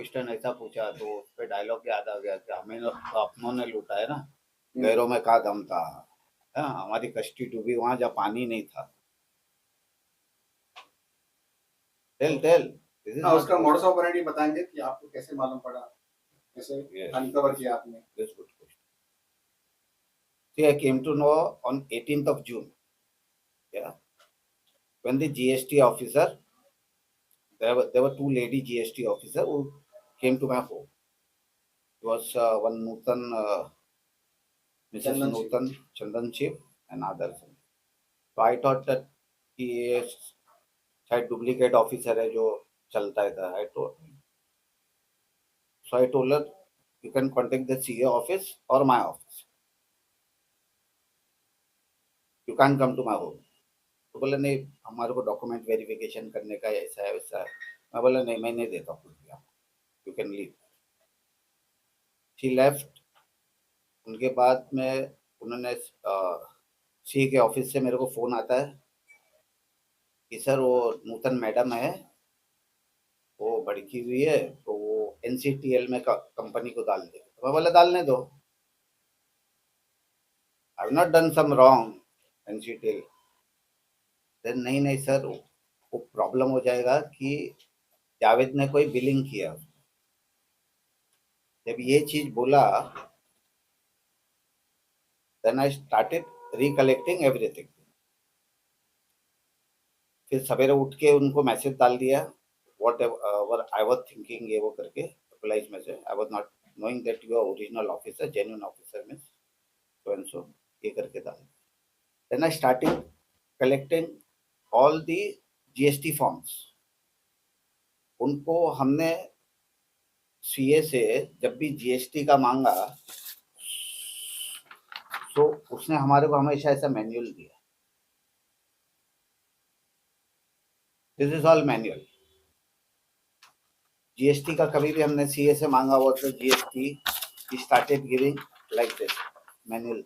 Question ऐसा पूछा तो उस पे डायलॉग याद आ गया कि हमें अपनों ने लूटा है ना, गैरों में का दम था। हाँ, हमारी कश्ती डूबी वहां जहाँ पानी नहीं था। टेल टेल दिस इज हाँ, नॉट उसका मोडस ऑपरेंडी बताएंगे कि आपको कैसे मालूम पड़ा, कैसे अनकवर किया आपने? This good question. See, I came to know on 18th of June. Yeah, when the GST officer, there were two lady GST officer who came to my home. It was one Nutan, Mrs. Chandan Singh. Nutan Chandan Chief and others. So I thought that कि ये शायद duplicate officer है जो चलता है। I told, so I told her you can contact the CA office or my office. You can't come to my home. तो बोले नहीं, हमारे को डॉक्यूमेंट वेरिफिकेशन करने का ऐसा है वैसा है। मैं बोला नहीं, मैं नहीं देता कुछ भी आपको, you can leave. She left. उनके बाद में उन्होंने सी के ऑफिस से मेरे को फ़ोन आता है कि सर वो नूतन मैडम है, वो भड़की हुई है, तो वो NCTL में कंपनी को डाल दे। तो मैं बोला डालने दो, I have not done some wrong NCTL। Then नहीं नहीं सर, वो प्रॉब्लम हो जाएगा कि जावेद ने कोई बिलिंग किया। जब ये चीज़ बोला, then I started recollecting everything. फिर सवेरे उठ के उनको मैसेज डाल दिया, whatever I was thinking, ये वो करके replies message. I was not knowing that you are original officer, genuine officer means so and so, ये करके डाल। Then I starting collecting all the GST forms. उनको हमने CA से जब भी GST का मांगा तो उसने हमारे को हमेशा ऐसा मैनुअल दिया, this is all manual. GST का कभी भी हमने CA से मांगा हुआ तो GST started giving like this manual.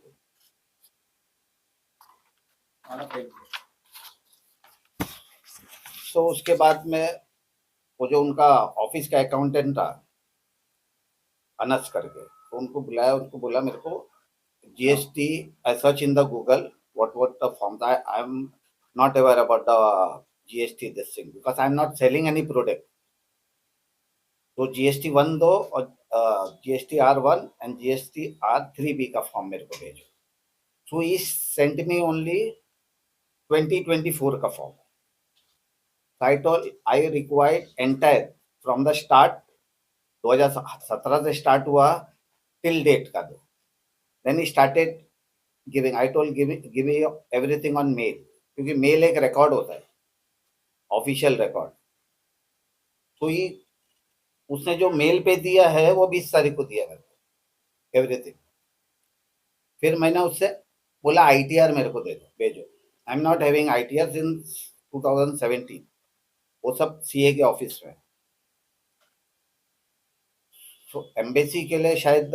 तो उसके बाद में वो जो उनका ऑफिस का अकाउंटेंट था अनस करके, तो उनको बुलाया, उनको बोला मेरे को GST, I search in the Google what the forms, I am not aware about the GST this thing because I am not selling any product. तो GST 1 दो और GST R1 and GST R3B का form मेरे को भेजो। सो ही sent me only 2024 का form. I told I required entire from the start, 2017 से start हुआ टिल डेट का दो। Then he started giving, I told give everything on mail, क्योंकि मेल एक रिकॉर्ड होता है, ऑफिशियल रिकॉर्ड। तो ही उसने जो मेल पे दिया है वो 20 तारीख को दिया है एवरीथिंग। फिर मैंने उससे बोला ITR मेरे को दे दो, भेजो। I am not having ITR since 2017, वो सब CA के ऑफिस में। तो एम्बेसी के लिए शायद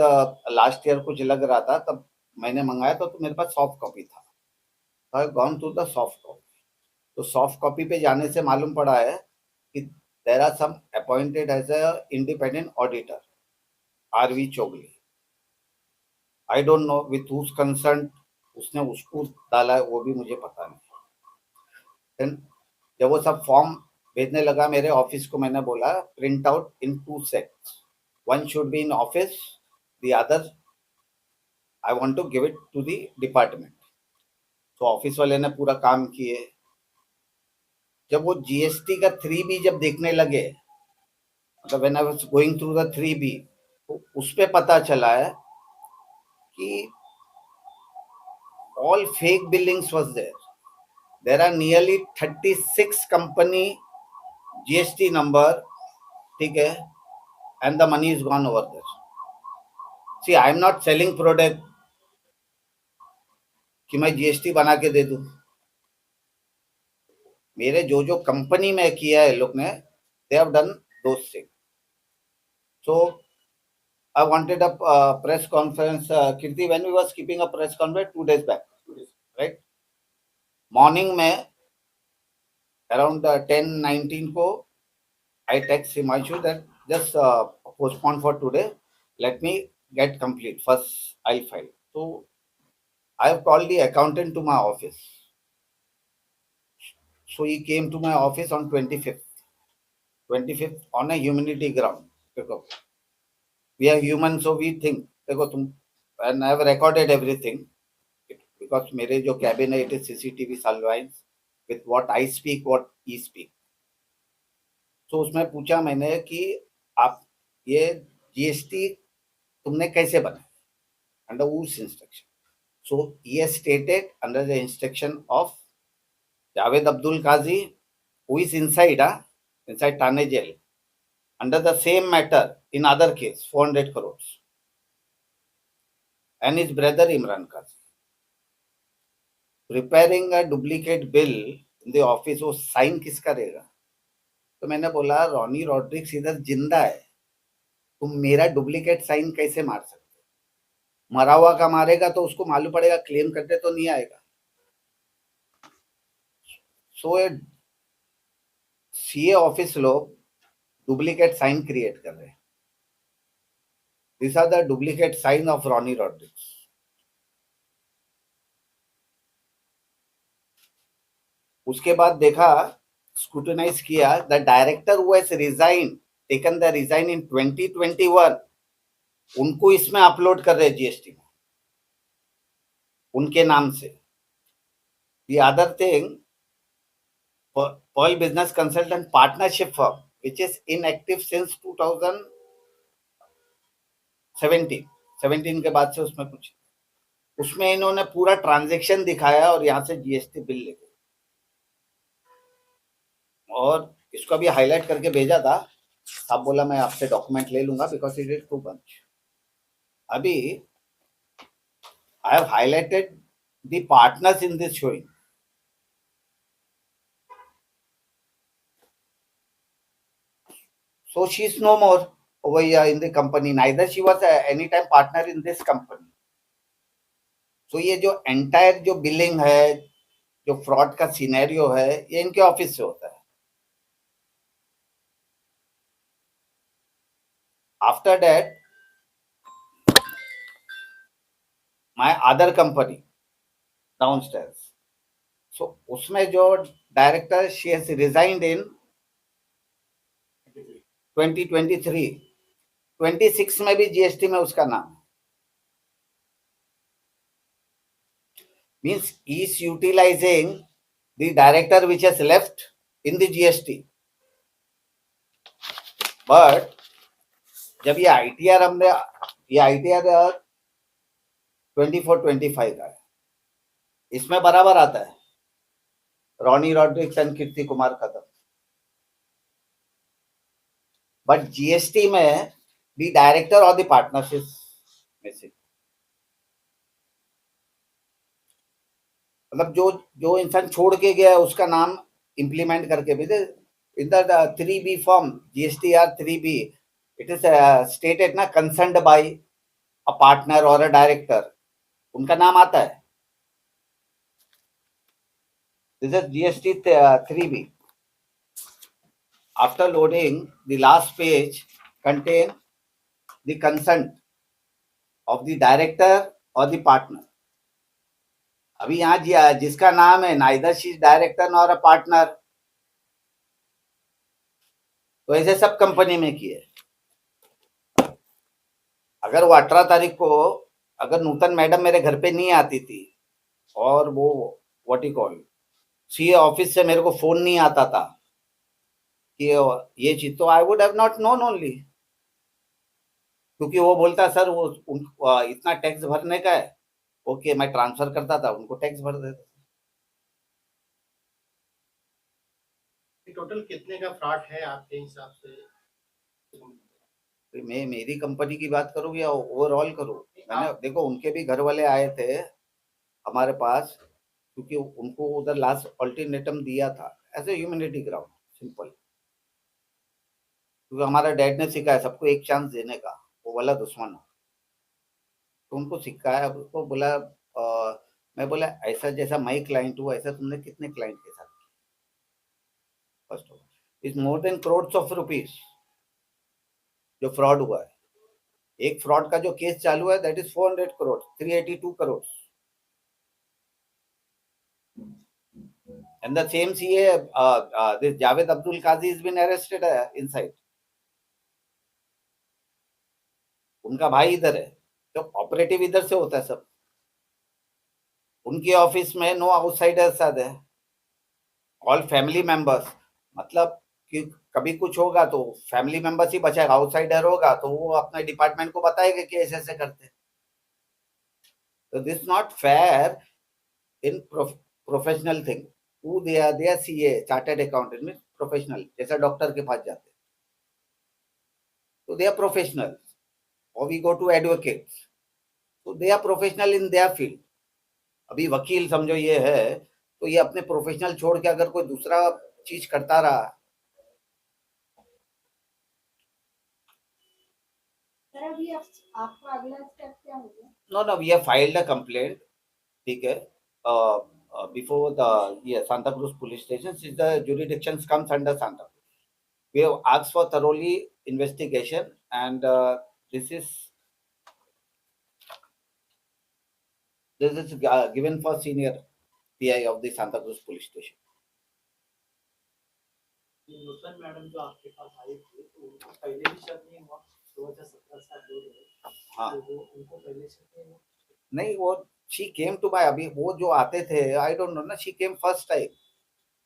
लास्ट ईयर कुछ लग रहा था, तब मैंने मंगाया तो मेरे पास सॉफ्ट कॉपी था। I gone to the soft copy. तो सॉफ्ट कॉपी पे जाने से मालूम पड़ा है कि there are some appointed as a independent auditor RV Chogli. I don't know with whose concern उसने उसको डाला है, वो भी मुझे पता नहीं। देन जब वो सब फॉर्म भेजने लगा मेरे ऑफिस को, मैंने बोला print out in 2 sets, one should be in office, the other I want to give it to the department. तो ऑफिस वाले ने पूरा काम किए। जब वो GST का 3B जब देखने लगे, मतलब when I was going through the 3B, तो उस पे पता चला है कि all fake billings was there. There are nearly 36 company GST number, ठीक है, and the money is gone over there. See, I am not selling product कि मैं GST बना के दे दूं। मेरे जो जो कंपनी में किया है लोग ने, they have done those thing. So I wanted a press conference, Kirti, when we was keeping a press conference 2 days back, right? Morning में अराउंड 10-19 को I text Himanshu that just postpone for today. Let me get complete first. I'll file. So I have called the accountant to my office. So he came to my office on 25th. 25th on a humanity ground. देखो, we are human, so we think. देखो तुम, and I have recorded everything because मेरे जो cabin है, it is CCTV surveillance with what I speak, what he speak. तो उसमें पूछा मैंने कि आप ये GST तुमने कैसे बनाया? Under whose instruction? So he has stated under the instruction of Javed Abdul Qazi, who is inside Thane jail, under the same matter in other case, 400 crores, and his brother Imran Qazi. Preparing a duplicate bill in the office, वो sign किस करेगा? तो मैंने बोला Ronnie Rodrigues इधर जिंदा है, तुम मेरा डुप्लीकेट साइन कैसे मार सकते? मरा हुआ का मारेगा तो उसको मालूम पड़ेगा, क्लेम करते तो नहीं आएगा. सो सीए ऑफिस लोग डुप्लीकेट साइन क्रिएट कर रहे हैं. This are the duplicate sign of Ronnie Rodricks. उसके बाद देखा, स्क्रूटिनाइज किया, the director who has resign, taken the resign in 2021, उनको इसमें अपलोड कर रहे जीएसटी में उनके नाम से. The other thing, Pearl Business Consultant Partnership Firm, which is inactive since 2017 के बाद से उसमें इन्होंने पूरा ट्रांजैक्शन दिखाया और यहाँ से जीएसटी बिल ले गए. और इसको अभी हाईलाइट करके भेजा था. आप बोला मैं आपसे डॉक्यूमेंट ले लूंगा because it is too much. अभी I have highlighted the partners in this showing. So she is no more over here in the company. Neither she was any time partner in this company. So ये जो entire जो billing है, जो fraud का scenario है, ये इनके office से होता है. After that, my other company downstairs. So उसमें जो director, she has resigned in 2023. 26 में भी जीएसटी में उसका नाम. Means he is utilizing the director which has left in the GST. But जब ये ITR हमने, ये ITR 24-25 का है, इसमें बराबर आता है Ronnie Rodricks and Kirti Kumar Kadam. But GST में द डायरेक्टर और द पार्टनरशिप मिसिंग. मतलब जो इंसान छोड़ के गया है उसका नाम इंप्लीमेंट करके भी दे. In the 3B form, GSTR 3B, it is stated ना, कंसर्न्ड बाय अ पार्टनर और अ डायरेक्टर, उनका नाम आता है. This is GST 3B. After loading, the last page contain the consent of the director or the partner. अभी यहाँ जिसका नाम है neither she is director nor a partner, तो ऐसे सब कंपनी में किए. अगर वो 18 तारीख को अगर नूतन मैडम मेरे घर पे नहीं आती थी और वो what you call CA office से मेरे को फोन नहीं आता था कि ये चीज, तो I would have not known only. क्योंकि वो बोलता सर वो इतना टैक्स भरने का है, ओके मैं ट्रांसफर करता था, उनको टैक्स भर देता. टोटल कितने का फ्रॉड है आपके हिसाब से? मैं मेरी कंपनी की बात करूँ या ओवरऑल करूँ? मैंने देखो उनके भी घर वाले आए थे हमारे पास, क्योंकि उनको उधर लास्ट अल्टीमेटम दिया था as a humanity ground, simple. क्योंकि हमारा डैड ने सिखाया सबको एक चांस देने का, वो वाला दुश्मन हो, तो उनको सिखाया. उसको बोला मैं बोला ऐसा जैसा मैं क्लाइंट हूँ ऐसा तुमने कितने क्लाइंट के साथ किया? First of all is more than crores of rupees. जो फ्रॉड हुआ है, एक फ्रॉड का जो केस चालू है that is 400 crore, 382 crore, and the same CA, this Javed Abdul Qazi has been arrested inside. उनका भाई इधर है, तो ऑपरेटिव इधर से होता है सब। उनके ऑफिस में नो आउटसाइडर्स आते हैं, ऑल फैमिली मेंबर्स। मतलब कि कभी कुछ होगा तो फैमिली मेंबर्स ही बचाएगा, आउटसाइडर होगा तो वो अपने डिपार्टमेंट को बताएगा कि ऐसे ऐसे करते हैं। तो this not fair in professional thing. who they are CA, chartered accountant में प्रोफेशनल, जैसा डॉक्टर के पास जाते हैं तो दे आर प्रोफेशनल, और वी गो टू एडवोकेट्स तो they are professional in their field. अभी वकील समझो ये है तो ये अपने प्रोफेशनल छोड़ के अगर कोई दूसरा चीज करता रहा। सर अभी आपका अगला स्टेप क्या होगा? No no, we have filed a complaint, ठीक है, before the Santa Cruz police station, since the jurisdiction comes under Santa Cruz. We have asked for thoroughly investigation, and this is given for senior PI of the Santa Cruz police station. Nusrat madam जो आपके पास आई थी तो उनको पहले भी शक नहीं हुआ 2017 साल दूर हाँ, तो उनको पहले शक नहीं हुआ? नहीं वो she came to my, अभी वो जो आते थे I don't know ना, she came first time,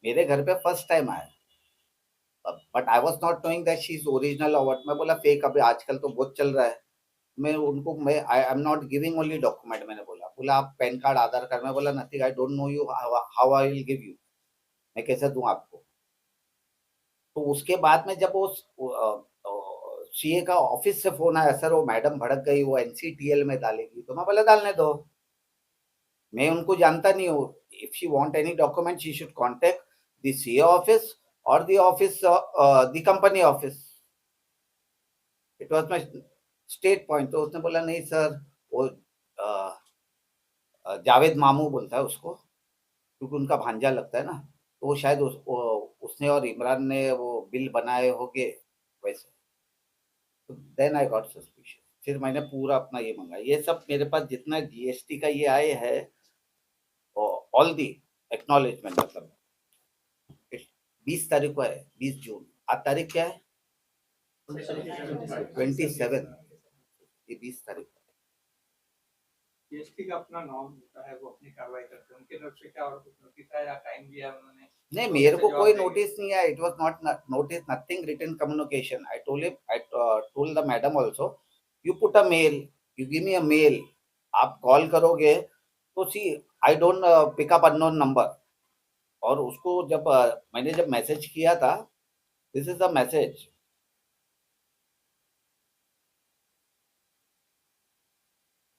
मेरे घर पे फर्स्ट टाइम आया, but I was not knowing that she is original और व्हाट। मैं बोला फेक, अभी आजकल तो बहुत चल रहा है। मैं I am not giving only document, मैंने बोला आप पैन कार्ड आधार कार्ड। मैं बोला nothing, I don't no you, how I will give you, मैं कैसे दूं आपको। तो उसके बाद में जब वो सीए का ऑफिस से फोन आया, सर वो मैडम भड़क गई, वो एनसीटीएल में डालेगी, तो मैं बोला डालने दो, मैं उनको जानता नहीं हूँ। If she want any document she should contact the CA office और the office, the company office. It was my state point. तो उसने बोला नहीं सर, वो जावेद मामू बोलता है उसको, क्योंकि उनका भांजा लगता है ना, तो वो शायद उसने और इमरान ने वो बिल बनाए होंगे वैसे। तो देन आई गॉट सस्पिशियस, फिर मैंने पूरा अपना ये मंगाया। ये सब मेरे पास जितना जीएसटी का ये आए है, ऑल दी एक्नॉलेजमेंट, मतलब 20 तारीख को है, 20 जून। आज तारीख क्या है? 27, ये 20 तारीख। जीएसटी का अपना नॉर्म होता है, वो अपनी कार्रवाई करते हैं। उनके तरफ से क्या और कुछ नोटिस आया या टाइम दिया उन्होंने? नहीं, मेरे को कोई नोटिस नहीं आया। It was not notice, nothing written communication. I told him, I told the madam also, you put a mail, you give me a mail. आप कॉल करोगे तो see I don't pick up unknown number. और उसको जब मैंने जब message किया था, this is the message,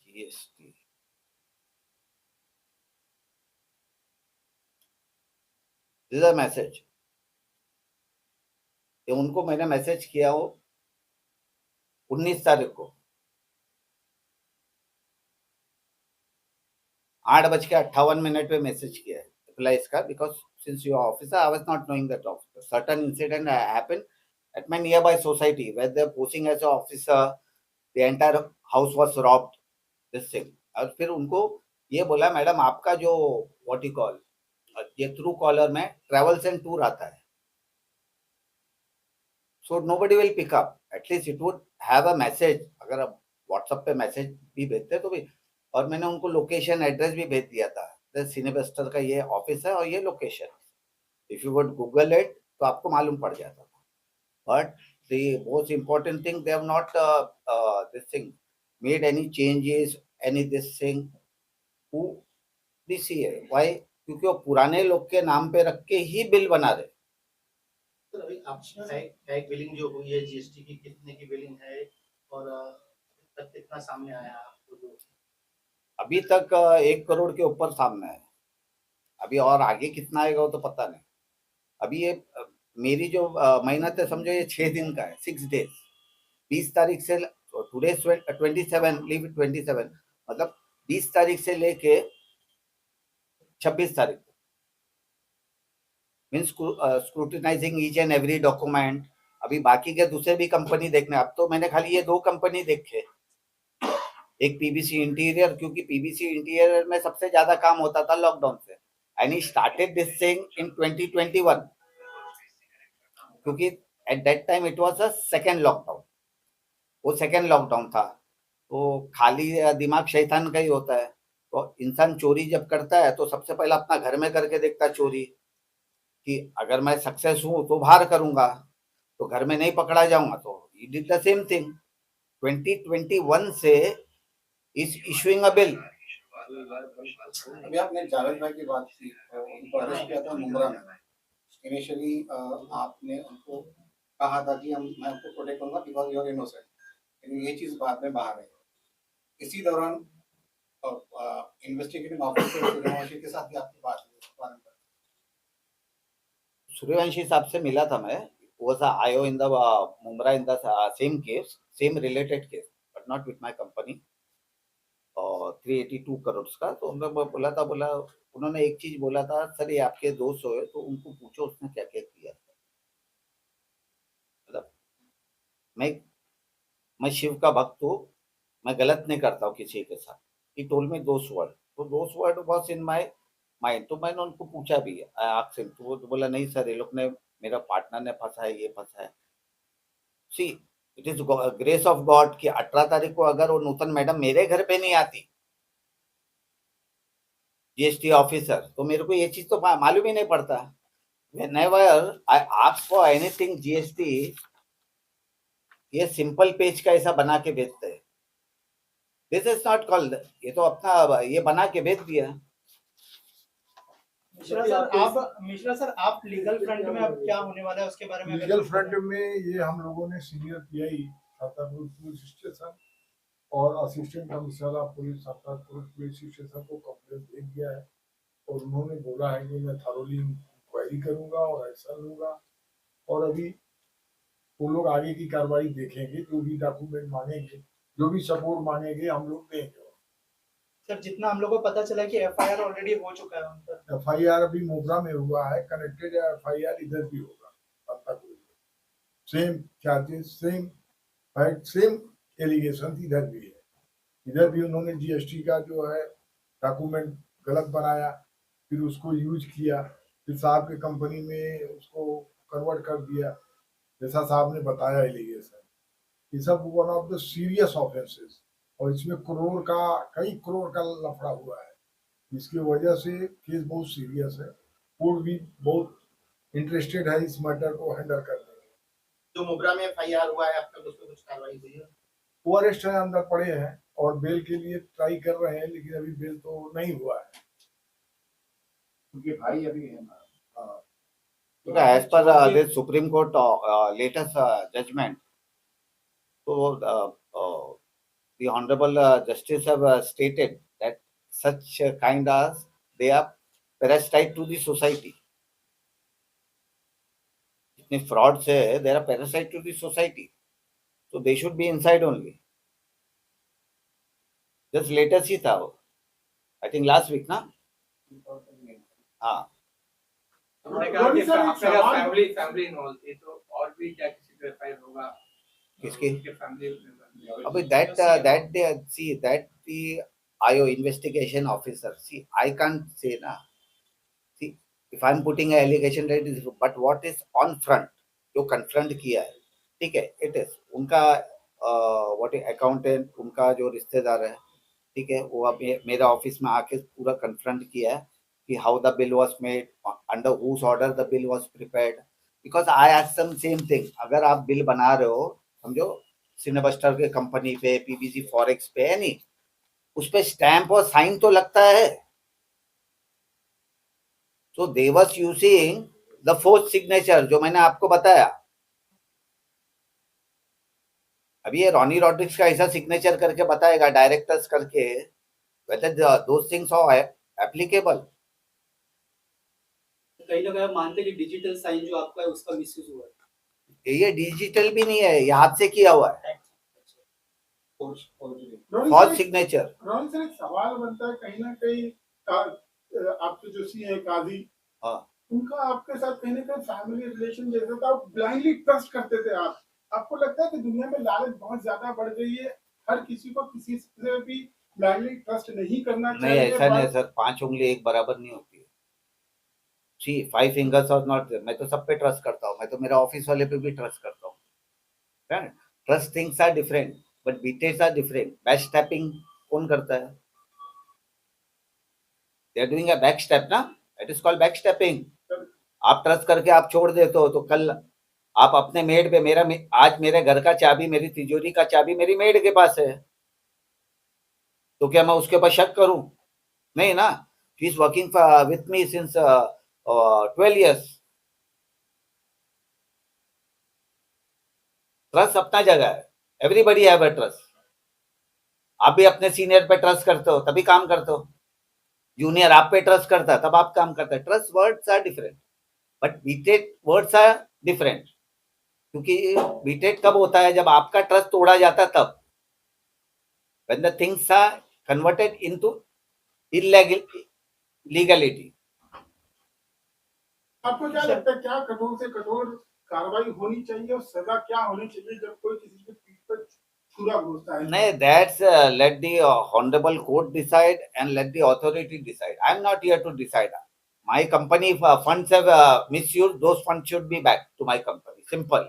GST, this is a message. ये उनको मैंने मैसेज किया हो 19 तारीख को 8:58 पे मैसेज किया है रिप्लाई इसका, because since you are officer I was not knowing that certain incident happened at my nearby society where they are posting as a officer, the entire house was robbed, this thing. और फिर उनको ये बोला, madam आपका जो what you call, ये Truecaller में travels and tour आता है, so nobody will pick up, at least it would have a message। अगर आप व्हाट्सएप पे मैसेज भी भेजते तो भी। और मैंने उनको लोकेशन एड्रेस भी भेज दिया था, सिनेबस्टर का ये ऑफिस है और ये location, if you would Google it तो आपको मालूम पड़ जाता था। But the most important thing, they have not this thing made any changes, any this thing who this है। व्हाई? क्योंकि वो पुराने लोग के नाम पे रख के ही बिल बना रहे। सर अभी आप टैग बिलिंग जो हुई है जीएसटी की, कितने की बिलिंग है और तक कितना सामने आया आपको? जो अभी तक 1 करोड़ के ऊपर सामने है। अभी और आगे कितना आएगा वो तो पता नहीं। अभी ये मेरी जो मेहनत है समझो, ये 6 दिन का है, 6 डेज। 20 तारीख से, टुडे 27, लीव 27, मतलब 20 तारीख से लेके 26 तारीख means scrutinising each and every document. अभी बाकी के दूसरे भी कंपनी देखने, अब तो मैंने खाली ये 2 कंपनी देखे, एक पीवीसी इंटीरियर, क्योंकि पीवीसी इंटीरियर में सबसे ज्यादा काम होता था लॉकडाउन से, and he started this thing in 2021, क्योंकि at that time it was a second lockdown, वो सेकेंड लॉकडाउन था। तो खाली दिमाग शैतान का ही होता है। तो इंसान चोरी जब करता है तो सबसे पहले अपना घर में करके देखता है चोरी, कि अगर मैं सक्सेस हूँ तो बाहर करूंगा, तो घर में नहीं पकड़ा जाऊंगा। तो he did the same thing 2021 से इज इशूइंग अ बिल। अभी आपने जावेद भाई की बात की, उनको अरेस्ट किया था मुंब्रा में। इनिशियली आपने उनको कहा था कि मैं आपको प्रोटेक्ट करूंगा बिकॉज यू आर इनोसेंट, लेकिन ये चीज बाद में बाहर आई। इसी दौरान इन्वेस्टिगेटिंग ऑफिसर सूर्यवंशी के साथ भी आपकी बात हुई इस बारे में। सूर्यवंशी साहब से मिला था मैं, was IO in the Mumbai in the same case, same related case, but not with my company, और 382 करोड़ का। तो उन्होंने एक चीज बोला था, सर ये आपके दोस्त हो तो उनको पूछो उसने क्या क्या किया। मतलब मैं शिव का भक्त हूँ, मैं गलत नहीं करता हूँ किसी के साथ। He told me those word, तो those word was in my mind. तो मैंने उनको पूछा भी, आई आस्क्ड हिम, तो वो तो बोला नहीं सर, ये लोग ने, मेरा पार्टनर ने फंसा है, ये फंसा है। See, it is grace of God कि 18 तारीख को अगर वो नूतन मैडम मेरे घर पे नहीं आती जीएसटी ऑफिसर, तो मेरे को ये चीज तो मालूम ही नहीं पड़ता। whenever I ask for anything GST, ये सिंपल पेज का ऐसा बना के भेजते हैं। दिस इज नॉट कॉल्ड, ये तो अपना ये बना के भेज दिया। मिश्रा सर आप लीगल फ्रंट में अब क्या होने वाला है उसके बारे में? लीगल फ्रंट में ये हम लोगों ने senior PI Chhatrapur police station और assistant commissioner of police Chhatrapur police station को कंप्लेंट दे दिया है, और उन्होंने बोला है कि मैं थरोली इंक्वायरी करूंगा और एक्शन लूंगा, और अभी वो लोग आगे की कार्रवाई देखेंगे। जो भी डॉक्यूमेंट मांगेंगे, जो भी सपोर्ट मांगेंगे, हम लोग देंगे। सर जितना हम लोग को पता चला कि एफआईआर ऑलरेडी हो चुका है उन पर। एफआईआर अभी मोबरा में हुआ है, कनेक्टेड एफआईआर इधर भी होगा। Same charges, same fact, same allegation इधर भी है। इधर भी उन्होंने जीएसटी का जो है डॉक्यूमेंट गलत बनाया, फिर उसको यूज किया, फिर साहब के कंपनी में उसको कन्वर्ट कर दिया, जैसा साहब ने बताया एलिगेशन। ये सब one of the serious offences, और इसमें कई करोड़ का लफड़ा हुआ है। इसकी वजह से केस बहुत सीरियस है। कोर्ट भी बहुत इंटरेस्टेड है इस मैटर को हैंडल करने में। जो मुब्रा में एफआईआर हुआ है, अब तक उस पर कुछ कार्रवाई हुई है? वो अरेस्ट है, अंदर पड़े हैं और बेल के लिए ट्राई कर रहे हैं, लेकिन अभी बेल तो नहीं हुआ है क्योंकि भाई अभी है ना। as per the Supreme Court latest judgment, so the Honorable Justice have stated that such kind as they are parasite to the society. इतने fraud से they are parasite to the society, so they should be inside only. Just latest ही था वो, I think last week ना। हाँ, उन्होंने कहा कि आपका फैमिली इन्वॉल्व थी, तो और भी क्या किसी पे एफआईआर होगा? किसकी? Family member. अबे that they see that the IO investigation officer, see I can't say ना, see if I'm putting an allegation that is, but what is on front, जो confront किया है, ठीक है, it is उनका what accountant, उनका जो रिश्तेदार है, ठीक है, वो अब मेरा ऑफिस में आके पूरा कन्फ्रंट किया है कि how the bill was made, under whose order the bill was prepared, because I asked them same thing. अगर आप बिल बना रहे हो, समझो सिनेबस्टर के कंपनी पे, पीबीसी फॉरेक्स पे है नहीं, उस पे स्टैंप और साइन तो लगता है। So they was using the fourth signature, जो मैंने आपको बताया। अभी ये रॉनी रॉड्रिक्स का ऐसा सिग्नेचर करके बताएगा डायरेक्टर्स करके, whether those things are applicable. कई लोग मानते हैं कि डिजिटल साइन जो आपका है उसका मिसयूज हुआ है। ये डिजिटल भी नहीं है, ये हाथ से किया हुआ है, फॉल्स सिग्नेचर। रोहन सर, एक सवाल बनता है कहीं ना कहीं, आपके जो सी है काजी, हाँ, उनका आपके साथ कहीं ना कहीं फैमिली रिलेशन जैसा था, आप ब्लाइंडली ट्रस्ट करते थे। आप आपको लगता है कि दुनिया में लालच बहुत ज्यादा बढ़ गई है, हर किसी को किसी से भी ब्लाइंडली ट्रस्ट नहीं करना नहीं, चाहिए। ऐसा नहीं सर, 5 उंगली एक बराबर नहीं होती है। सी 5 फिंगर्स आर नॉट, मैं तो सब पे ट्रस्ट करता हूँ, मैं तो मेरा ऑफिस वाले पे भी ट्रस्ट करता हूँ। Trust things are different but betrays are different. Back stepping कौन करता है? They are doing a back step ना, it is called back stepping. आप ट्रस्ट करके आप छोड़ देते हो तो कल आप अपने मेड पे, आज मेरे घर का चाबी, मेरी तिजोरी का चाबी मेरी मेड के पास है, तो क्या मैं उसके ऊपर शक करूं? नहीं ना। She is working with me since 12 years। Trust अपना जगह है, एवरीबडी हैव अ ट्रस्ट। आप भी अपने सीनियर पे ट्रस्ट करते हो तभी काम करते हो, जूनियर आप पे ट्रस्ट करता है तब आप काम करते हैं। Trust words are different but betrayed words are different, क्योंकि बीटेड कब होता है? जब आपका ट्रस्ट तोड़ा जाता है तब, when the things are converted into illegality। आपको क्या लगता है, क्या कठोर से कठोर कार्रवाई होनी चाहिए और सजा क्या होनी चाहिए जब कोई किसी की पीठ पर छुरा घोंसता है? नहीं, that's let the honorable court decide and let the authority decide. I'm not here to decide. My company, if funds have misused, those funds should be back to my company. Simple.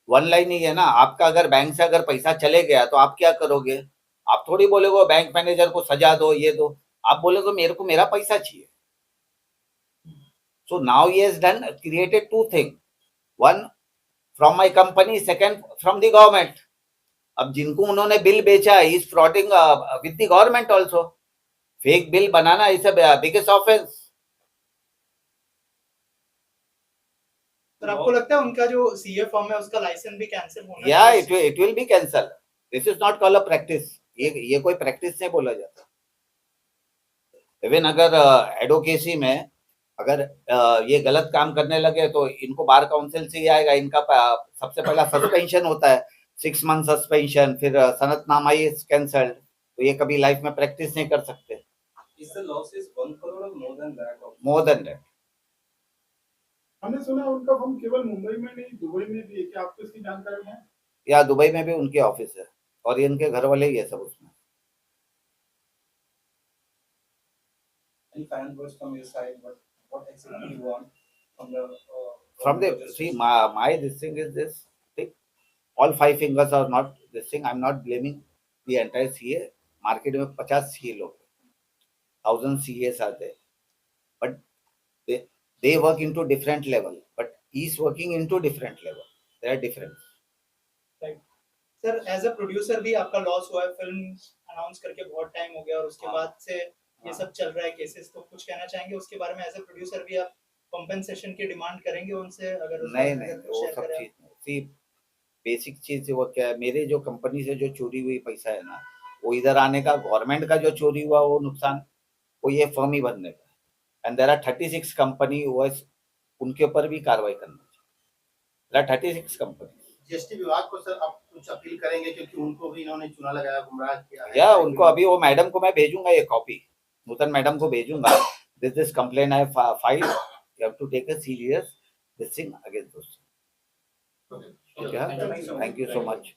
One line ही है ना। आपका अगर bank से अगर पैसा चले गया तो आप क्या करोगे? आप थोड़ी बोलोगे बैंक मैनेजर को सजा दो, ये दो। आप बोलोगे मेरे को मेरा पैसा चाहिए। So now he has done, created two things. One from my company, second from the government. अब जिनको उन्होंने बिल बेचा, he is frauding with the government also. Fake bill banana is a biggest offense. Sir आपको लगता है उनका जो CA form है उसका लाइसेंस भी कैंसिल होना Yeah, चाहिए? it will be cancelled. This is not called a practice. ये कोई प्रैक्टिस नहीं बोला जाता। इवन अगर एडवोकेसी में अगर ये गलत काम करने लगे तो इनको बार काउंसिल से ही आएगा। इनका सबसे पहला सस्पेंशन होता है, 6 month सस्पेंशन, फिर सनतनामा इज कैंसल्ड। तो ये कभी लाइफ में प्रैक्टिस नहीं कर सकते। Is the loss is 1 crore or more than that? More than that. हमने सुना उनका फर्म केवल मुंबई में नहीं दुबई में भी है, क्या आपको इसकी जानकारी है? या दुबई में भी उनके ऑफिस है और इनके घर वाले ही है सब उसमें। Any final words from your side? What exactly you want from the From the see my this thing is this thing, all 5 fingers are not this thing। I'm not blaming the entire CA। Market में 50 CA लोग, 1000 CAs are there, but they work into different level, but he's working into different level। There are difference। Sir as a producer भी आपका loss हुआ है, film announce करके बहुत time हो गया और उसके बाद से ये सब चल रहा है केसेस, तो कुछ कहना चाहेंगे उसके बारे में? एज अ प्रोड्यूसर भी आप कंपेंसेशन की डिमांड करेंगे उनसे? अगर नहीं वो सब चीज नहीं। बेसिक चीज वो क्या है, मेरे जो कंपनी से जो चोरी हुई पैसा है ना, वो इधर आने का, गवर्नमेंट का जो चोरी हुआ वो नुकसान वो ये फर्म ही भरने का। एंड देयर आर 36 कंपनी, उनके ऊपर भी कार्रवाई करना चाहिए। There are 36 company. जीएसटी विभाग को सर आप कुछ अपील करेंगे, क्योंकि उनको भी इन्होंने चुना लगाया, गुमराह किया है? या उनको अभी वो मैडम को मैं भेजूंगा, ये कॉपी नूतन मैडम को भेजूंगा। This complain I file, you have to take a serious this thing against this. Okay, thank you so much.